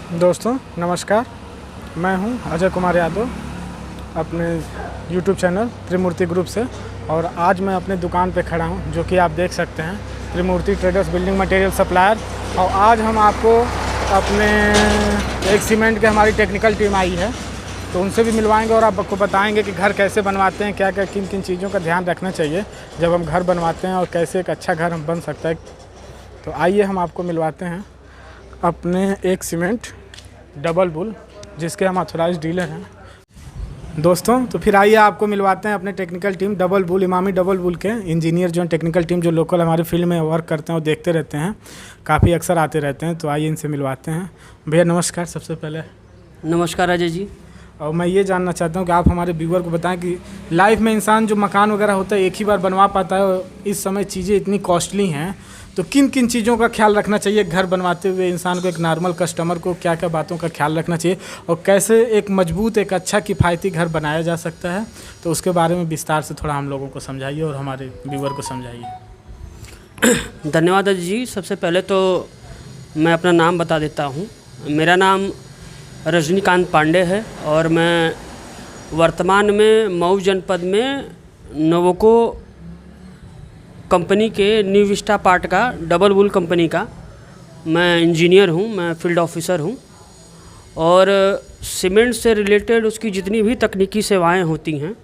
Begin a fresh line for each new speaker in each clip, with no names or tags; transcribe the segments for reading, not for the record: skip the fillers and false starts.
दोस्तों नमस्कार, मैं हूं अजय कुमार यादव अपने YouTube चैनल त्रिमूर्ति ग्रुप से। और आज मैं अपने दुकान पे खड़ा हूं, जो कि आप देख सकते हैं, त्रिमूर्ति ट्रेडर्स बिल्डिंग मटेरियल सप्लायर। और आज हम आपको अपने एक सीमेंट के हमारी टेक्निकल टीम आई है, तो उनसे भी मिलवाएंगे और आपको बताएंगे कि घर कैसे बनवाते हैं, क्या क्या किन किन चीज़ों का ध्यान रखना चाहिए जब हम घर बनवाते हैं और कैसे एक अच्छा घर हम बन सकता है। तो आइए हम आपको मिलवाते हैं अपने एक सीमेंट डबल बुल, जिसके हम ऑथराइज्ड डीलर हैं। दोस्तों तो फिर आइए आपको मिलवाते हैं अपने technical team double bull, Emami double bull के इंजीनियर जो टेक्निकल टीम जो लोकल हमारे फील्ड में वर्क करते हैं और देखते रहते हैं, काफ़ी अक्सर आते रहते हैं। तो आइए इनसे मिलवाते हैं। भैया नमस्कार। सबसे पहले
नमस्कार अजय जी।
और मैं ये जानना चाहता हूँ कि आप हमारे व्यूअर को बताएं कि लाइफ में इंसान जो मकान वगैरह होता है एक ही बार बनवा पाता है, और इस समय चीज़ें इतनी कॉस्टली हैं, तो किन किन चीज़ों का ख्याल रखना चाहिए घर बनवाते हुए इंसान को, एक नॉर्मल कस्टमर को क्या क्या बातों का ख्याल रखना चाहिए, और कैसे एक मजबूत एक अच्छा किफ़ायती घर बनाया जा सकता है। तो उसके बारे में विस्तार से थोड़ा हम लोगों को समझाइए और हमारे व्यूअर को समझाइए।
धन्यवाद अजय जी। सबसे पहले तो मैं अपना नाम बता देता हूँ। मेरा नाम रजनीकांत पांडे है और मैं वर्तमान में मऊ जनपद में नोवोको कंपनी के न्यू विस्टा पार्ट का डबल बुल कंपनी का मैं इंजीनियर हूँ, मैं फील्ड ऑफिसर हूँ। और सीमेंट से रिलेटेड उसकी जितनी भी तकनीकी सेवाएं होती हैं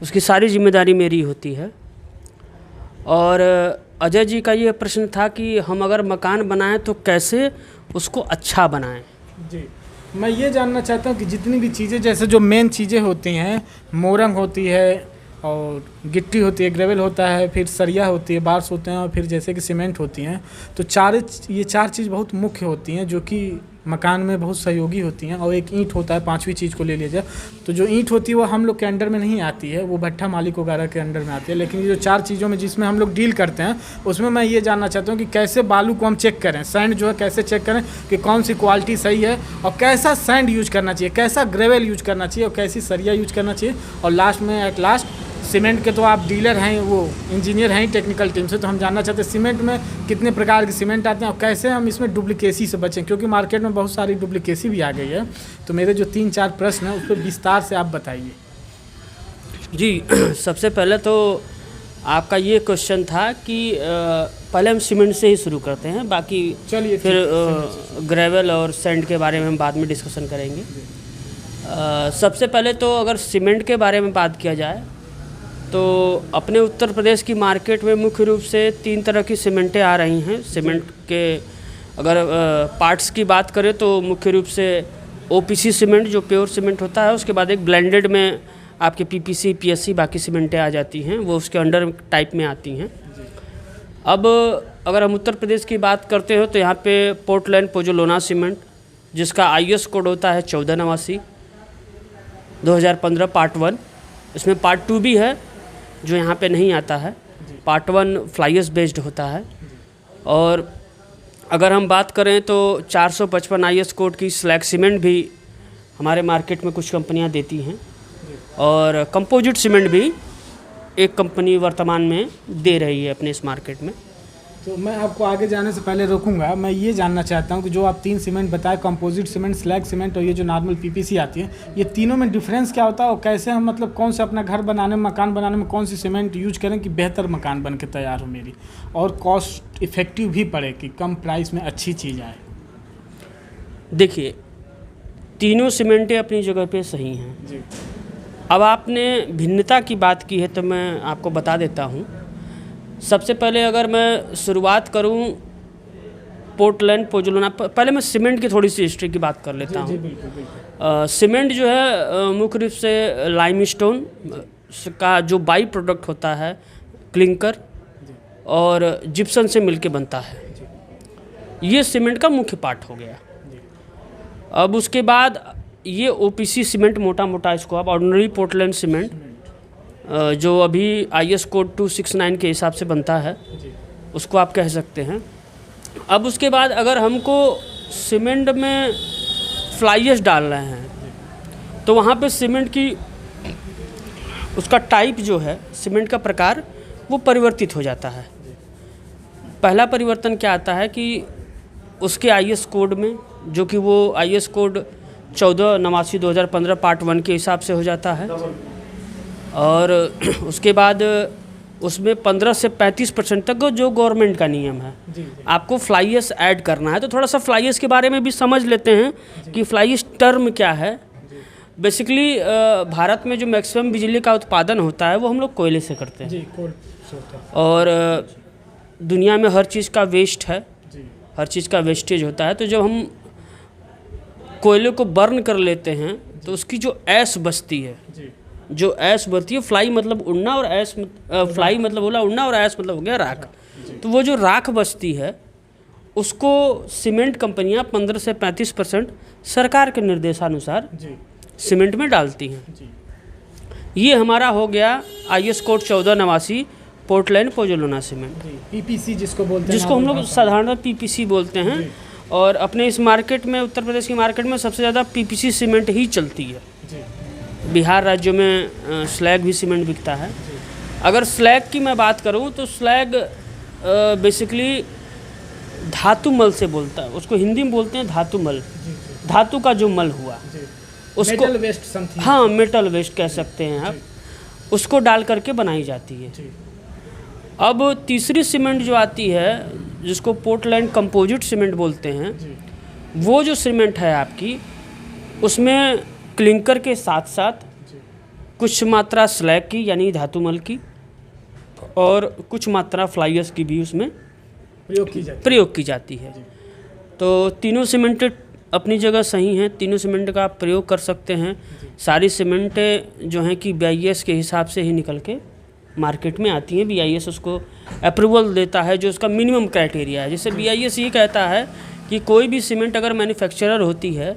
उसकी सारी जिम्मेदारी मेरी होती है। और अजय जी का ये प्रश्न था कि हम अगर मकान बनाएं तो कैसे उसको अच्छा बनाएं।
जी, मैं ये जानना चाहता हूँ कि जितनी भी चीज़ें, जैसे जो मेन चीज़ें होती हैं, मोरंग होती है और गिट्टी होती है, ग्रेवल होता है, फिर सरिया होती है, बार्स होते हैं, और फिर जैसे कि सीमेंट होती हैं, तो ये चार चीज़ बहुत मुख्य होती हैं जो कि मकान में बहुत सहयोगी होती हैं। और एक ईंट होता है, पांचवी चीज़ को ले लीजिए, तो जो ईंट होती है वो हम लोग के अंडर में नहीं आती है, वो भट्ठा मालिक वगैरह के अंडर में आती है। लेकिन ये जो चार चीज़ों में जिसमें हम लोग डील करते हैं, उसमें मैं ये जानना चाहता हूँ कि कैसे बालू को हम चेक करें, सैंड जो है कैसे चेक करें कि कौन सी क्वालिटी सही है, और कैसा सैंड यूज करना चाहिए, कैसा ग्रेवल यूज करना चाहिए, और कैसी सरिया यूज करना चाहिए। और लास्ट में एट लास्ट सीमेंट के तो आप डीलर हैं, वो इंजीनियर हैं टेक्निकल टीम से, तो हम जानना चाहते हैं सीमेंट में कितने प्रकार के सीमेंट आते हैं और कैसे हम इसमें डुप्लीकेसी से बचें, क्योंकि मार्केट में बहुत सारी डुप्लीकेसी भी आ गई है। तो मेरे जो 3-4 प्रश्न हैं उस पर विस्तार से आप बताइए।
जी सबसे पहले तो आपका ये क्वेश्चन था कि पहले हम सीमेंट से ही शुरू करते हैं, बाकी
चलिए
फिर ग्रेवल और सैंड के बारे में हम बाद में डिस्कशन करेंगे। सबसे पहले तो अगर सीमेंट के बारे में बात किया जाए तो अपने उत्तर प्रदेश की मार्केट में मुख्य रूप से 3 तरह की सीमेंटें आ रही हैं। सीमेंट के अगर पार्ट्स की बात करें तो मुख्य रूप से ओपीसी सीमेंट जो प्योर सीमेंट होता है, उसके बाद एक ब्लेंडेड में आपके पीपीसी पीएससी बाकी सीमेंटें आ जाती हैं, वो उसके अंडर टाइप में आती हैं। अब अगर हम उत्तर प्रदेश की बात करते हो तो यहाँ पे पोर्टलैंड पोजोलोना सीमेंट, जिसका आईएस कोड होता है 1489 2015 पार्ट 1। इसमें पार्ट 2 भी है जो यहाँ पे नहीं आता है। पार्ट 1 फ्लाई ऐश बेस्ड होता है। और अगर हम बात करें तो 455 आईएस कोड की स्लैग सीमेंट भी हमारे मार्केट में कुछ कंपनियाँ देती हैं, और कंपोजिट सीमेंट भी एक कंपनी वर्तमान में दे रही है अपने इस मार्केट में।
तो मैं आपको आगे जाने से पहले रोकूंगा, मैं ये जानना चाहता हूँ कि जो आप 3 सीमेंट बताए, कंपोजिट सीमेंट, स्लैग सीमेंट और ये जो नॉर्मल पीपीसी आती है, ये तीनों में डिफरेंस क्या होता है, और कैसे हम मतलब कौन से अपना घर बनाने में, मकान बनाने में कौन सी सीमेंट यूज करें कि बेहतर मकान बन के तैयार हो मेरी, और कॉस्ट इफेक्टिव भी पड़े, कि कम प्राइस में अच्छी चीज़ आए।
देखिए, तीनों सीमेंटें अपनी जगह पे सही हैं जी। अब आपने भिन्नता की बात की है तो मैं आपको बता देता हूँ। सबसे पहले अगर मैं शुरुआत करूं पोर्टलैंड पोजोलोना, पहले मैं सीमेंट की थोड़ी सी हिस्ट्री की बात कर लेता हूं। सीमेंट जो है मुख्य रूप से लाइमस्टोन का जो बाई प्रोडक्ट होता है, क्लिंकर और जिप्सन से मिलके बनता है। ये सीमेंट का मुख्य पार्ट हो गया। अब उसके बाद ये ओपीसी सीमेंट, मोटा मोटा इसको आप ऑर्डिनरी पोर्टलैंड सीमेंट जो अभी आईएस कोड 269 के हिसाब से बनता है, उसको आप कह सकते हैं। अब उसके बाद अगर हमको सीमेंट में फ्लाई ऐश डाल रहे हैं तो वहाँ पे सीमेंट की उसका टाइप जो है, सीमेंट का प्रकार, वो परिवर्तित हो जाता है। पहला परिवर्तन क्या आता है कि उसके IS कोड में, जो कि वो IS कोड 1489/2015 पार्ट 1 के हिसाब से हो जाता है। और उसके बाद उसमें 15 से 35% तक जो गवर्नमेंट का नियम है, आपको फ्लाई एश ऐड करना है। तो थोड़ा सा फ्लाई एश के बारे में भी समझ लेते हैं कि फ्लाई एश टर्म क्या है। बेसिकली भारत में जो मैक्सिमम बिजली का उत्पादन होता है वो हम लोग कोयले से करते हैं। और दुनिया में हर चीज़ का वेस्ट है, हर चीज़ का वेस्टेज होता है। तो जब हम कोयले को बर्न कर लेते हैं तो उसकी जो ऐश बचती है, जो ऐश बढ़ती है, फ्लाई मतलब उड़ना और ऐश फ्लाई मतलब होला उड़ना और ऐश मतलब हो गया राख। तो वो जो राख बचती है उसको सीमेंट कंपनियां 15 से 35% सरकार के निर्देशानुसार सीमेंट में डालती हैं। ये हमारा हो गया IS code 1489 Portland pozzolana cement,
PPC जिसको बोलते हैं,
जिसको हम लोग साधारण PPC बोलते हैं। और अपने इस मार्केट में, उत्तर प्रदेश की मार्केट में सबसे ज़्यादा PPC सीमेंट ही चलती है। बिहार राज्यों में स्लैग भी सीमेंट बिकता है। अगर स्लैग की मैं बात करूं तो स्लैग बेसिकली धातु मल से बोलता है, उसको हिंदी में बोलते हैं धातु मल। धातु का जो मल हुआ उसको
मेटल वेस्ट समथिंग,
हाँ मेटल वेस्ट कह सकते हैं आप, उसको डाल करके बनाई जाती है। अब तीसरी सीमेंट जो आती है जिसको पोर्टलैंड कंपोजिट सीमेंट बोलते हैं, वो जो सीमेंट है आपकी, उसमें क्लिंकर के साथ साथ कुछ मात्रा स्लैग की यानी धातुमल की और कुछ मात्रा फ्लाई एश की भी उसमें प्रयोग की जाती है। तो तीनों सीमेंट अपनी जगह सही हैं, तीनों सीमेंट का आप प्रयोग कर सकते हैं। सारी सीमेंटें जो हैं कि BIS के हिसाब से ही निकल के मार्केट में आती हैं। BIS उसको अप्रूवल देता है जो उसका मिनिमम क्राइटेरिया है। जैसे BIS ये कहता है कि कोई भी सीमेंट अगर मैन्युफैक्चरर होती है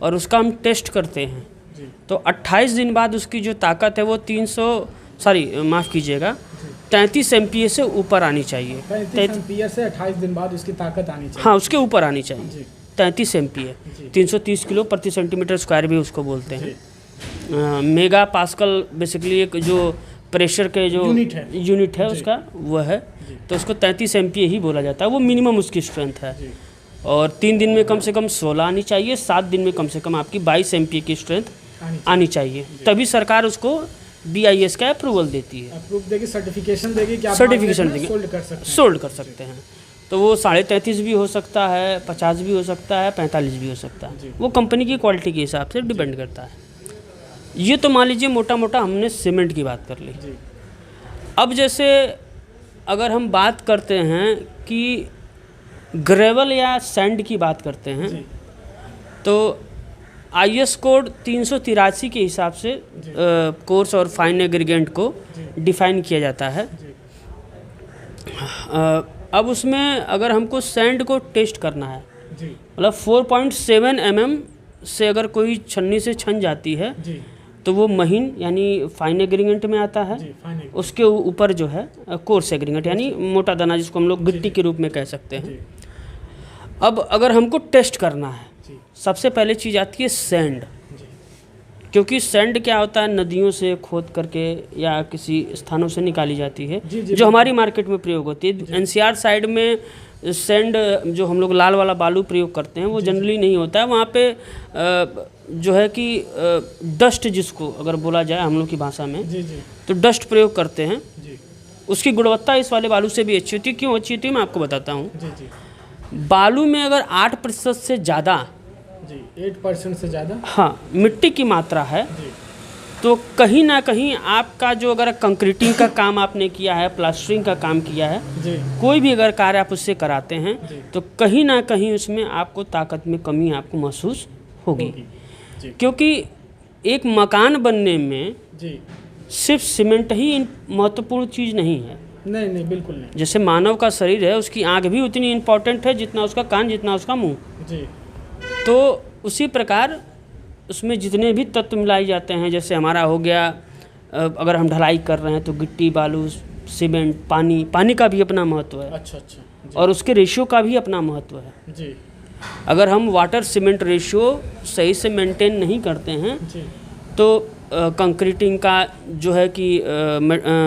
और उसका हम टेस्ट करते हैं तो 28 दिन बाद उसकी जो ताकत है वो 33 MPa से ऊपर आनी चाहिए।
33 MPa से 28 दिन बाद उसकी ताकत आनी चाहिए।
हाँ, उसके ऊपर आनी चाहिए। 33 MPa 330 किलो प्रति सेंटीमीटर स्क्वायर भी उसको बोलते हैं। मेगा पास्कल बेसिकली एक जो प्रेशर के जो यूनिट है उसका वो है, तो उसको 33 MPa ही बोला जाता है। वो मिनिमम उसकी स्ट्रेंथ है। और 3 दिन में कम से कम 16 आनी चाहिए, 7 दिन में कम से कम आपकी 22 MPa की स्ट्रेंथ आनी चाहिए। तभी सरकार उसको BIS का अप्रूवल देती है,
अप्रूव देगी, सर्टिफिकेशन देगी कि आप
सर्टिफिकेशन देगी,
सोल्ड कर सकते हैं।
तो वो 33.5 भी हो सकता है, 50 भी हो सकता है, 45 भी हो सकता है। वो कंपनी की क्वालिटी के हिसाब से डिपेंड करता है। ये तो मान लीजिए मोटा मोटा हमने सीमेंट की बात कर ली। अब जैसे अगर हम बात करते हैं कि ग्रेवल या सैंड की बात करते हैं तो IS कोड 383 के हिसाब से कोर्स और फाइन एग्रीगेंट को डिफाइन किया जाता है। अब उसमें अगर हमको सैंड को टेस्ट करना है, मतलब 4.7 mm से अगर कोई छन्नी से छन जाती है तो वो महीन यानी फाइन एग्रीगेंट में आता है। उसके ऊपर जो है कोर्स एग्रीगेंट यानी मोटा दाना, जिसको हम लोग गिट्टी के रूप में कह सकते हैं। अब अगर हमको टेस्ट करना है, सबसे पहले चीज़ आती है सैंड। क्योंकि सैंड क्या होता है, नदियों से खोद करके या किसी स्थानों से निकाली जाती है, जो हमारी मार्केट में प्रयोग होती है। NCR साइड में सैंड जो हम लोग लाल वाला बालू प्रयोग करते हैं वो जनरली नहीं होता है। वहाँ पे जो है कि डस्ट, जिसको अगर बोला जाए हम लोग की भाषा में, तो डस्ट प्रयोग करते हैं। उसकी गुणवत्ता इस वाले बालू से भी अच्छी होती है। क्यों अच्छी होती है मैं आपको बताता हूँ। बालू में अगर 8% से ज़्यादा
8% से ज़्यादा
हाँ मिट्टी की मात्रा है तो कहीं ना कहीं आपका जो अगर कंक्रीटिंग का काम आपने किया है, प्लास्टरिंग का काम किया है, कोई भी अगर कार्य आप उससे कराते हैं तो कहीं ना कहीं उसमें आपको ताकत में कमी आपको महसूस होगी। क्योंकि एक मकान बनने में सिर्फ सीमेंट ही महत्वपूर्ण चीज़ नहीं है।
नहीं, बिल्कुल नहीं।
जैसे मानव का शरीर है, उसकी आँख भी उतनी इम्पोर्टेंट है जितना उसका कान, जितना उसका मुँह। तो उसी प्रकार उसमें जितने भी तत्व मिलाए जाते हैं, जैसे हमारा हो गया अगर हम ढलाई कर रहे हैं तो गिट्टी, बालू, सीमेंट, पानी का भी अपना महत्व है।
अच्छा।
और उसके रेशियो का भी अपना महत्व है। अगर हम वाटर सीमेंट रेशियो सही से मेंटेन नहीं करते हैं तो कंक्रीटिंग का जो है कि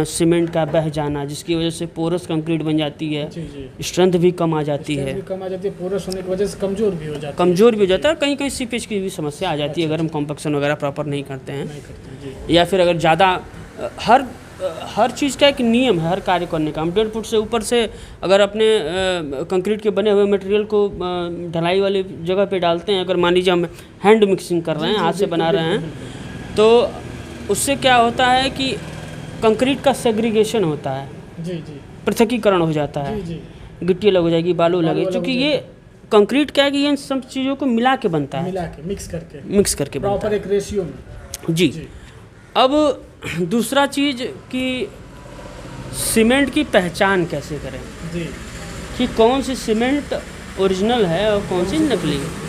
सीमेंट का बह जाना, जिसकी वजह से पोरस कंक्रीट बन जाती है,
जी जी
स्ट्रेंथ भी कम आ जाती है,
कम आ जाती है, पोरस होने की वजह से कमजोर भी हो जाता है।
कमज़ोर भी हो जाता है, कहीं कहीं सीपेज की भी समस्या आ जाती है अगर हम कॉम्पैक्शन वगैरह प्रॉपर नहीं करते हैं,
नहीं करते हैं, जी
या फिर अगर ज़्यादा हर चीज़ का एक नियम है हर कार्य करने का। हम 1.5 फुट से ऊपर से अगर अपने कंक्रीट के बने हुए मटेरियल को ढलाई वाली जगह पे डालते हैं, अगर मान लीजिए हम हैंड मिक्सिंग कर रहे हैं, हाथ से बना रहे हैं, तो उससे क्या होता है कि कंक्रीट का सेग्रीगेशन होता है,
जी जी
पृथकीकरण हो जाता है,
जी
गिट्टी अलग हो जाएगी, बालू लगे, क्योंकि ये कंक्रीट क्या है कि ये सब चीज़ों को मिला के बनता है,
मिला के मिक्स करके बनता
बनता
है एक रेशियो में।
है जी। अब दूसरा चीज़ कि सीमेंट की पहचान कैसे करें,
जी
कि कौन सी सीमेंट ओरिजिनल है और कौन सी नकली है।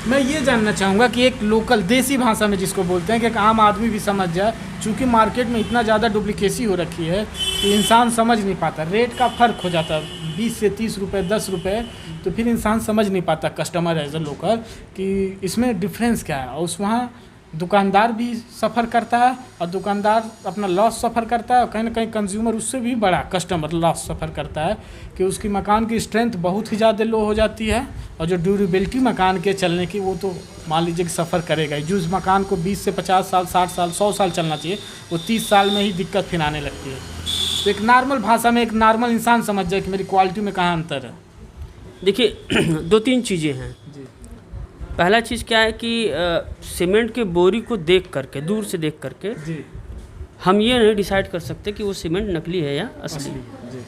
मैं ये जानना चाहूँगा कि एक लोकल देसी भाषा में जिसको बोलते हैं कि एक आम आदमी भी समझ जाए, चूँकि मार्केट में इतना ज़्यादा डुप्लीकेसी हो रखी है कि इंसान समझ नहीं पाता, रेट का फ़र्क हो जाता है 20 से 30 रुपये 10 रुपये, तो फिर इंसान समझ नहीं पाता कस्टमर एज अ लोकल कि इसमें डिफरेंस क्या है। और उस वहाँ दुकानदार भी सफ़र करता है और दुकानदार अपना लॉस सफ़र करता है, और कहीं ना कहीं कंज्यूमर उससे भी बड़ा कस्टमर लॉस सफ़र करता है कि उसकी मकान की स्ट्रेंथ बहुत ही ज़्यादा लो हो जाती है, और जो ड्यूरेबिलिटी मकान के चलने की वो तो मान लीजिए कि सफ़र करेगा ही। जो उस मकान को 20 से 50 साल 60 साल 100 साल चलना चाहिए, वो 30 साल में ही दिक्कत फिर आने लगती है। तो एक नॉर्मल भाषा में एक नॉर्मल इंसान समझ जाए कि मेरी क्वालिटी में कहाँ अंतर है।
देखिए 2-3 चीज़ें हैं।
जी
पहला चीज़ क्या है कि सीमेंट के बोरी को देख करके, दूर से देख करके
जी
हम ये नहीं डिसाइड कर सकते कि वो सीमेंट नकली है या असली।
जी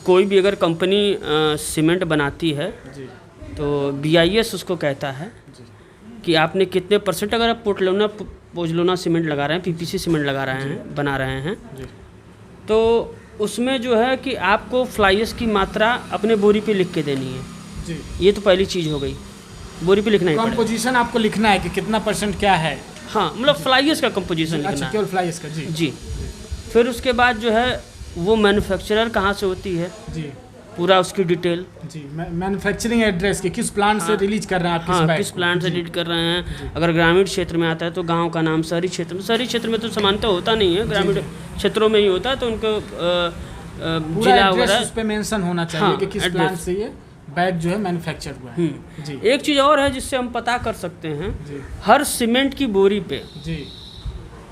कोई भी अगर कंपनी सीमेंट बनाती है
जी
तो BIS उसको कहता है
जी
कि आपने कितने %, अगर आप पोजलोना सीमेंट लगा रहे हैं, PPC सीमेंट लगा रहे हैं, बना रहे हैं,
जी
तो उसमें जो है कि आपको फ्लाई ऐश की मात्रा अपने बोरी पे लिख के देनी है।
जी
ये तो पहली चीज़ हो गई, बोरी पे लिखना ही पड़ेगा।
कंपोजिशन आपको लिखना है कि कितना % क्या है।
हाँ, मतलब फ्लाई ऐश का कंपोजिशन लिखना
अच्छा,
है।
केवल फ्लाई इसका। जी
जी। फिर उसके बाद जो है वो मैन्युफैक्चरर कहाँ से होती है,
जी
पूरा उसकी डिटेल।
जी मैन्युफैक्चरिंग एड्रेस की किस प्लांट से रिलीज कर रहे हैं आप,
हाँ,
बैग
किस
को?
प्लांट से
जी,
रीड कर रहे हैं। अगर ग्रामीण क्षेत्र में आता है तो गांव का नाम, शहरी क्षेत्र में तो समानता होता नहीं है, ग्रामीण क्षेत्रों में ही होता है, तो उनको
पूरा
जिला
एड्रेस
वगैरह।
उस पे मेंशन होना चाहिए
हाँ,
कि किस
एड्रेस।
प्लांट से ये बैग जो है मैन्युफैक्चर हुआ है। जी
एक चीज़ और है जिससे हम पता कर सकते हैं,
जी
हर सीमेंट की बोरी पे
जी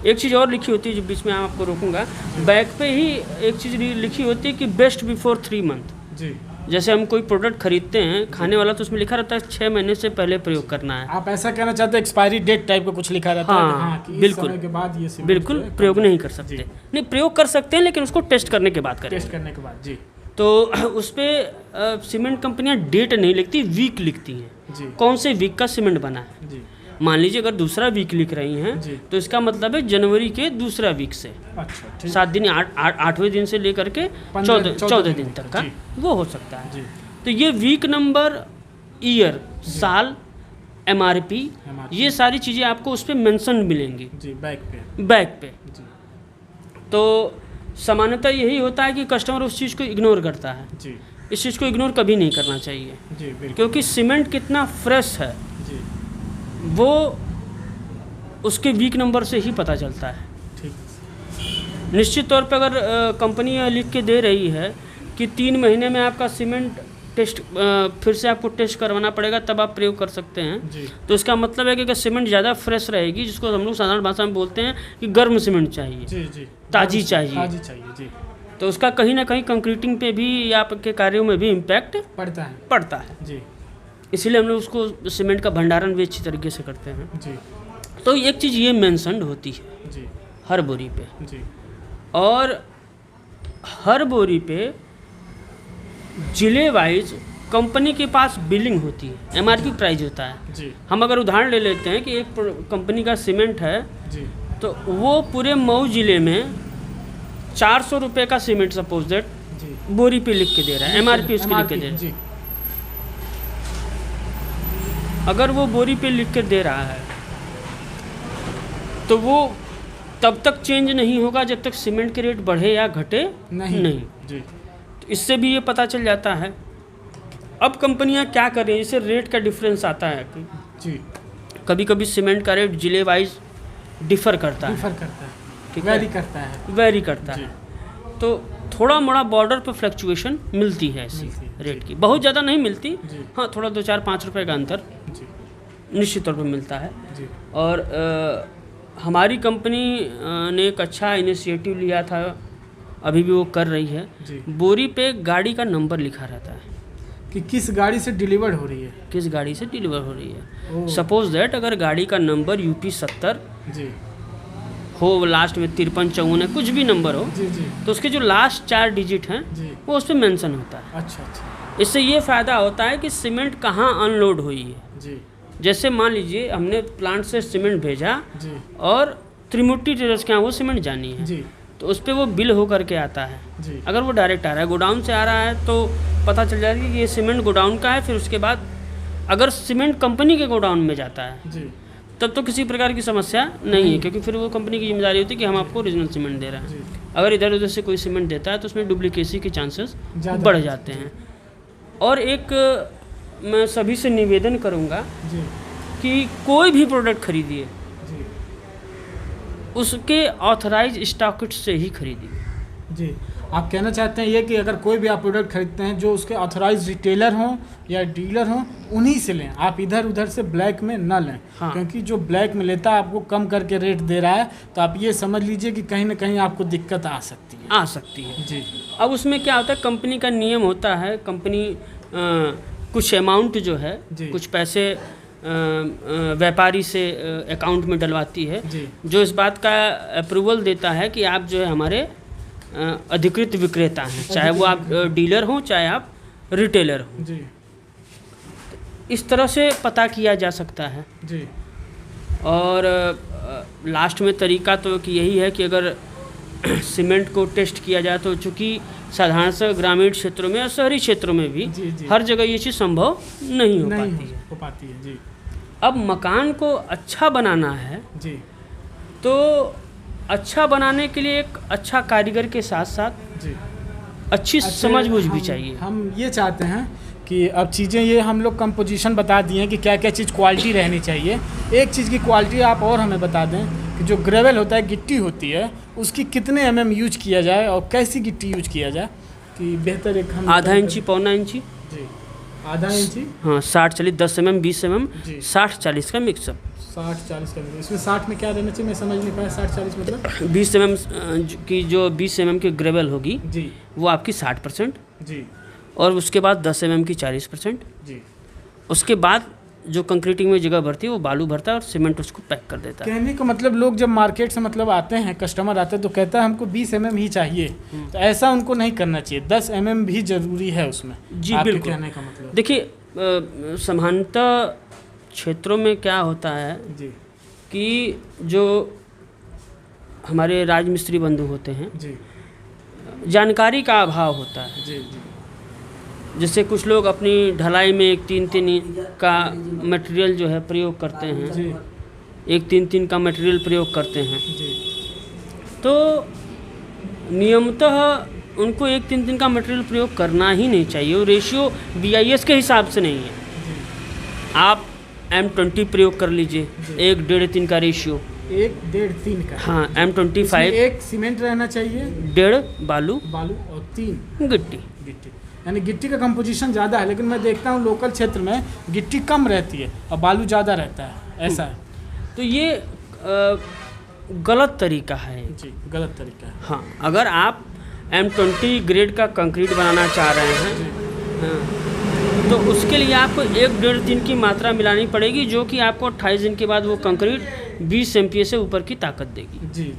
एक चीज़ और लिखी होती है, जो बीच में आपको रोकूंगा, बैग पे ही एक चीज़ लिखी होती है कि बेस्ट बिफोर 3 मंथ।
जी
जैसे हम कोई प्रोडक्ट खरीदते हैं खाने वाला, तो उसमें लिखा रहता है 6 महीने से पहले प्रयोग करना है।
आप ऐसा कहना चाहते हैं एक्सपायरी डेट टाइप का कुछ लिखा रहता है कि
हाँ,
कि इस
बिल्कुल।
समय के बाद ये सीमेंट
बिल्कुल
जो है
प्रयोग नहीं कर सकते,
जी।
नहीं प्रयोग कर सकते हैं, लेकिन उसको टेस्ट करने के बाद करें।
टेस्ट करने के बाद। जी
तो उस पर सीमेंट कंपनियां डेट नहीं लिखती, वीक लिखती हैं,
जी
कौन से वीक का सीमेंट बना है।
जी
मान लीजिए अगर दूसरा वीक लिख रही
जी।
हैं, तो इसका मतलब है जनवरी के दूसरा वीक से,
अच्छा ठीक
7 दिन 8वें दिन से लेकर के 14 दिन तक का
जी।
वो हो सकता है।
जी
तो ये वीक नंबर, ईयर, साल, MRP, ये सारी चीज़ें आपको उस पर मेंशन मिलेंगी
जी बैग
पे।
जी
तो सामान्यतः यही होता है कि कस्टमर उस चीज़ को इग्नोर करता है।
जी
इस चीज़ को इग्नोर कभी नहीं करना चाहिए,
जी बिल्कुल।
क्योंकि सीमेंट कितना फ्रेश है
जी
वो उसके वीक नंबर से ही पता चलता है।
ठीक।
निश्चित तौर पर अगर कंपनी लिख के दे रही है कि 3 महीने में आपका सीमेंट टेस्ट, फिर से आपको टेस्ट करवाना पड़ेगा तब आप प्रयोग कर सकते हैं,
जी
तो इसका मतलब है कि अगर सीमेंट ज़्यादा फ्रेश रहेगी, जिसको हम लोग साधारण भाषा में बोलते हैं कि गर्म सीमेंट चाहिए,
जी जी
ताज़ी चाहिए,
ताज़ी चाहिए। जी
तो उसका कहीं ना कहीं कंक्रीटिंग पे भी या आपके कार्यों में भी इम्पैक्ट
पड़ता है।
जी।
जी
इसीलिए हम लोग उसको सीमेंट का भंडारण भी अच्छी तरीके से करते हैं।
जी
तो एक चीज़ ये मेंशन्ड होती है
जी
हर बोरी पे,
जी
और हर बोरी पे जिले वाइज कंपनी के पास बिलिंग होती है, MRP प्राइस होता है।
जी
हम अगर उदाहरण ले लेते हैं कि एक कंपनी का सीमेंट है,
जी
तो वो पूरे मऊ जिले में 400 रुपये का सीमेंट सपोज दैट
जी
बोरी पे लिख के दे रहा है, MRP उसकी लिख के दे रहा है।
जी
अगर वो बोरी पे लिख के दे रहा है तो वो तब तक चेंज नहीं होगा जब तक सीमेंट के रेट बढ़े या घटे नहीं।
जी
तो इससे भी ये पता चल जाता है। अब कंपनियां क्या कर रही हैं, इससे रेट का डिफरेंस आता है कि
जी
कभी कभी सीमेंट का रेट जिले वाइज डिफ़र करता है, ठीक है,
वेरी करता है,
वेरी करता है। तो थोड़ा मोड़ा बॉर्डर पर फ्लक्चुएशन मिलती है ऐसी रेट की, बहुत ज़्यादा नहीं मिलती, हाँ थोड़ा 2-4-5 रुपए का अंतर निश्चित तौर पर मिलता है। और हमारी कंपनी ने एक अच्छा इनिशिएटिव लिया था, अभी भी वो कर रही है। बोरी पे गाड़ी का नंबर लिखा रहता है
कि किस गाड़ी से डिलीवर हो रही है,
किस गाड़ी से डिलीवर हो रही है। सपोज दैट अगर गाड़ी का नंबर UP 70 हो, लास्ट में 53-54 है, कुछ भी नंबर हो, तो उसके जो लास्ट 4 डिजिट हैं वो उस पर मेंशन होता है।
अच्छा।
इससे ये फ़ायदा होता है कि सीमेंट कहाँ अनलोड हुई है। जैसे मान लीजिए हमने प्लांट से सीमेंट भेजा और त्रिमुट्टी टेलर्स के यहाँ वो सीमेंट जानी है, तो उस पर वो बिल हो करके आता है। अगर वो डायरेक्ट आ रहा है, गोडाउन से आ रहा है, तो पता चल जाएगा कि ये सीमेंट गोडाउन का है। फिर उसके बाद अगर सीमेंट कंपनी के गोडाउन में जाता है तब तो किसी प्रकार की समस्या नहीं है, क्योंकि फिर वो कंपनी की जिम्मेदारी होती है कि हम आपको ओरिजिनल सीमेंट दे रहे हैं। अगर इधर उधर से कोई सीमेंट देता है तो उसमें डुप्लीकेसी के चांसेस बढ़ जाते हैं। और एक मैं सभी से निवेदन करूँगा कि कोई भी प्रोडक्ट खरीदिए उसके ऑथराइज स्टॉकिस्ट से ही खरीदिए।
आप कहना चाहते हैं ये कि अगर कोई भी आप प्रोडक्ट खरीदते हैं जो उसके ऑथराइज रिटेलर हों या डीलर हों, उन्हीं से लें, आप इधर उधर से ब्लैक में न लें। हाँ। क्योंकि जो ब्लैक में लेता है आपको कम करके रेट दे रहा है, तो आप ये समझ लीजिए कि कहीं ना कहीं आपको दिक्कत आ सकती है।
अब उसमें क्या होता है, कंपनी का नियम होता है, कंपनी कुछ अमाउंट जो है, कुछ पैसे व्यापारी से अकाउंट में डलवाती है, जो इस बात का अप्रूवल देता है कि आप जो है हमारे अधिकृत विक्रेता हैं, चाहे वो आप डीलर हों चाहे आप रिटेलर हों। इस तरह से पता किया जा सकता है। और लास्ट में तरीका तो कि यही है कि अगर सीमेंट को टेस्ट किया जाए तो चूँकि साधारण से ग्रामीण क्षेत्रों में और शहरी क्षेत्रों में भी हर जगह ये चीज़ संभव नहीं हो पाती है। अब मकान को अच्छा बनाना है तो अच्छा बनाने के लिए एक अच्छा कारीगर के साथ साथ अच्छी समझबूझ भी चाहिए।
हम ये चाहते हैं कि अब चीज़ें ये हम लोग कंपोजिशन बता दिए हैं कि क्या क्या चीज़ क्वालिटी रहनी चाहिए। एक चीज़ की क्वालिटी आप और हमें बता दें कि जो ग्रेवल होता है, गिट्टी होती है, उसकी कितने mm यूज किया जाए और कैसी गिट्टी यूज किया जाए कि बेहतर एक हम
आधा इंची, पौना इंची,
आधा इंची,
हाँ 60-40, 10 mm, 20 mm, 60-40 का मिक्सअप।
60-40 का, इसमें 60 में क्या रहना चाहिए, मैं समझ नहीं पाया। 60-40 मतलब
20 mm की, जो 20 mm की ग्रेवल होगी वो आपकी 60% और उसके बाद 10 mm की 40%। उसके बाद जो कंक्रीटिंग में जगह भरती है वो बालू भरता है और सीमेंट उसको पैक कर देता है।
कहने का मतलब लोग जब मार्केट से मतलब आते हैं, कस्टमर आते हैं तो कहता है हमको 20 mm ही चाहिए, तो ऐसा उनको नहीं करना चाहिए, 10 mm भी जरूरी है उसमें।
बिल्कुल।
कहने का मतलब
देखिए सामान्यतः क्षेत्रों में क्या होता है कि जो हमारे राजमिस्त्री बंधु होते हैं, जानकारी का अभाव होता है। जैसे कुछ लोग अपनी ढलाई में एक 3-3 का मटेरियल जो है प्रयोग करते हैं, एक 3-3 का मटेरियल प्रयोग करते हैं, तो नियमतः उनको एक 3-3 का मटेरियल प्रयोग करना ही नहीं चाहिए। वो रेशियो BIS के हिसाब से नहीं है। आप M20 प्रयोग कर लीजिए, 1-1.5-3 का रेशियो,
1-1.5-3 का,
हाँ M25,
एक सीमेंट रहना चाहिए,
1.5 बालू
और 3
गिट्टी।
यानी गिट्टी का कंपोजिशन ज़्यादा है, लेकिन मैं देखता हूँ लोकल क्षेत्र में गिट्टी कम रहती है और बालू ज़्यादा रहता है, ऐसा है।
तो ये गलत तरीका है।
गलत तरीका है।
हाँ, अगर आप M20 ग्रेड का कंक्रीट बनाना चाह रहे हैं तो उसके लिए आपको 1-1.5 दिन की मात्रा मिलानी पड़ेगी, जो कि आपको 28 दिन के बाद वो कंक्रीट 20 MPa से ऊपर की ताकत देगी।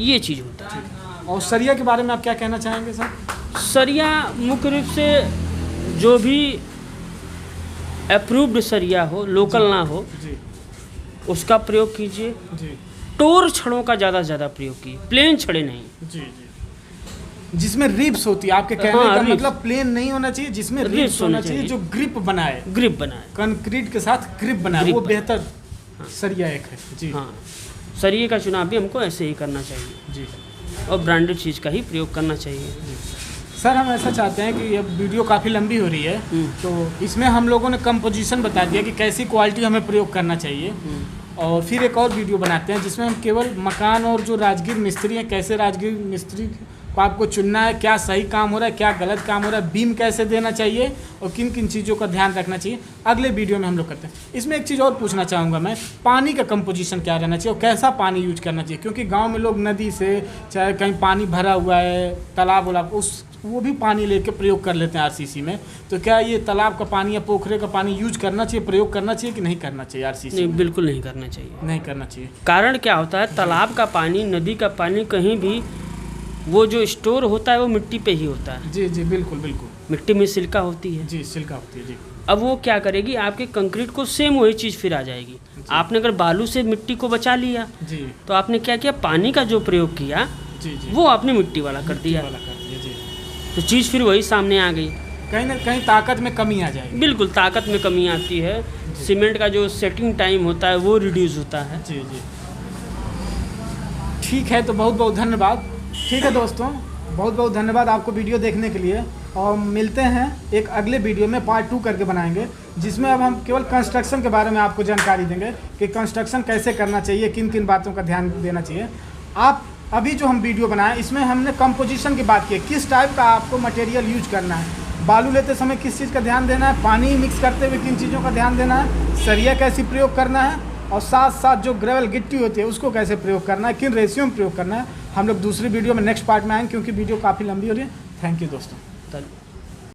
ये चीज़ होता है।
और सरिया के बारे में आप क्या कहना चाहेंगे सर?
सरिया मुख्य रूप से जो भी अप्रूव्ड सरिया हो, लोकल ना हो, उसका प्रयोग कीजिए। टोर छड़ों का ज़्यादा प्रयोग कीजिए, प्लेन छड़े नहीं।
जिसमें रिब्स होती है, आपके कहने का मतलब प्लेन नहीं होना चाहिए, जिसमें रिब्स होना चाहिए, जो ग्रिप बनाए कंक्रीट के साथ ग्रिप बनाए, वो बेहतर सरिया एक है। जी
हाँ, सरिये का चुनाव भी हमको ऐसे ही करना चाहिए और ब्रांडेड चीज़ का ही प्रयोग करना चाहिए।
सर हम ऐसा चाहते हैं कि अब वीडियो काफ़ी लंबी हो रही है, तो इसमें हम लोगों ने कंपोजिशन बता दिया कि कैसी क्वालिटी हमें प्रयोग करना चाहिए। और फिर एक और वीडियो बनाते हैं जिसमें हम केवल मकान और जो राजगीर मिस्त्री हैं, कैसे राजगीर मिस्त्री को आपको चुनना है, क्या सही काम हो रहा है, क्या गलत काम हो रहा है, बीम कैसे देना चाहिए और किन किन चीज़ों का ध्यान रखना चाहिए, अगले वीडियो में हम लोग करते हैं। इसमें एक चीज़ और पूछना चाहूँगा मैं, पानी का कंपोजिशन क्या रहना चाहिए और कैसा पानी यूज करना चाहिए, क्योंकि गाँव में लोग नदी से चाहे कहीं पानी भरा हुआ है, तालाब वालाब, वो भी पानी लेके प्रयोग कर लेते हैं आरसीसी में। तो क्या ये तालाब का पानी या पोखरे का पानी यूज करना चाहिए, प्रयोग करना चाहिए कि नहीं करना चाहिए आरसीसी?
नहीं, बिल्कुल नहीं करना चाहिए।
नहीं करना चाहिए।
कारण क्या होता है, तालाब का पानी, नदी का पानी कहीं भी वो जो स्टोर होता है वो मिट्टी पे ही होता है।
जी जी बिल्कुल बिल्कुल।
मिट्टी में सिल्का होती है।
जी सिल्का होती है जी।
अब वो क्या करेगी, आपके कंक्रीट को सेम वही चीज़ फिर आ जाएगी। आपने अगर बालू से मिट्टी को बचा लिया
जी,
तो आपने क्या किया, पानी का जो प्रयोग किया
जी जी,
वो आपने मिट्टी वाला कर दिया,
जी।
तो चीज़ फिर वही सामने आ गई।
कहीं ना कहीं ताकत में कमी आ जाएगी।
बिल्कुल ताकत में कमी आती है। सीमेंट का जो सेटिंग टाइम होता है वो रिड्यूस होता है।
जी जी ठीक है, तो बहुत बहुत धन्यवाद। ठीक है दोस्तों, बहुत बहुत धन्यवाद आपको वीडियो देखने के लिए, और मिलते हैं एक अगले वीडियो में, पार्ट 2 करके बनाएंगे, जिसमें अब हम केवल कंस्ट्रक्शन के बारे में आपको जानकारी देंगे कि कंस्ट्रक्शन कैसे करना चाहिए, किन किन बातों का ध्यान देना चाहिए। आप अभी जो हम वीडियो बनाए इसमें हमने कंपोजिशन की बात की, किस टाइप का आपको मटेरियल यूज करना है, बालू लेते समय किस चीज़ का ध्यान देना है, पानी मिक्स करते हुए किन चीज़ों का ध्यान देना है, सरिया कैसे प्रयोग करना है, और साथ साथ जो ग्रेवल गिट्टी होती है उसको कैसे प्रयोग करना है, किन रेशियो में प्रयोग करना है, हम लोग दूसरी वीडियो में नेक्स्ट पार्ट में आएंगे, क्योंकि वीडियो काफ़ी लंबी हो रही है। थैंक यू दोस्तों।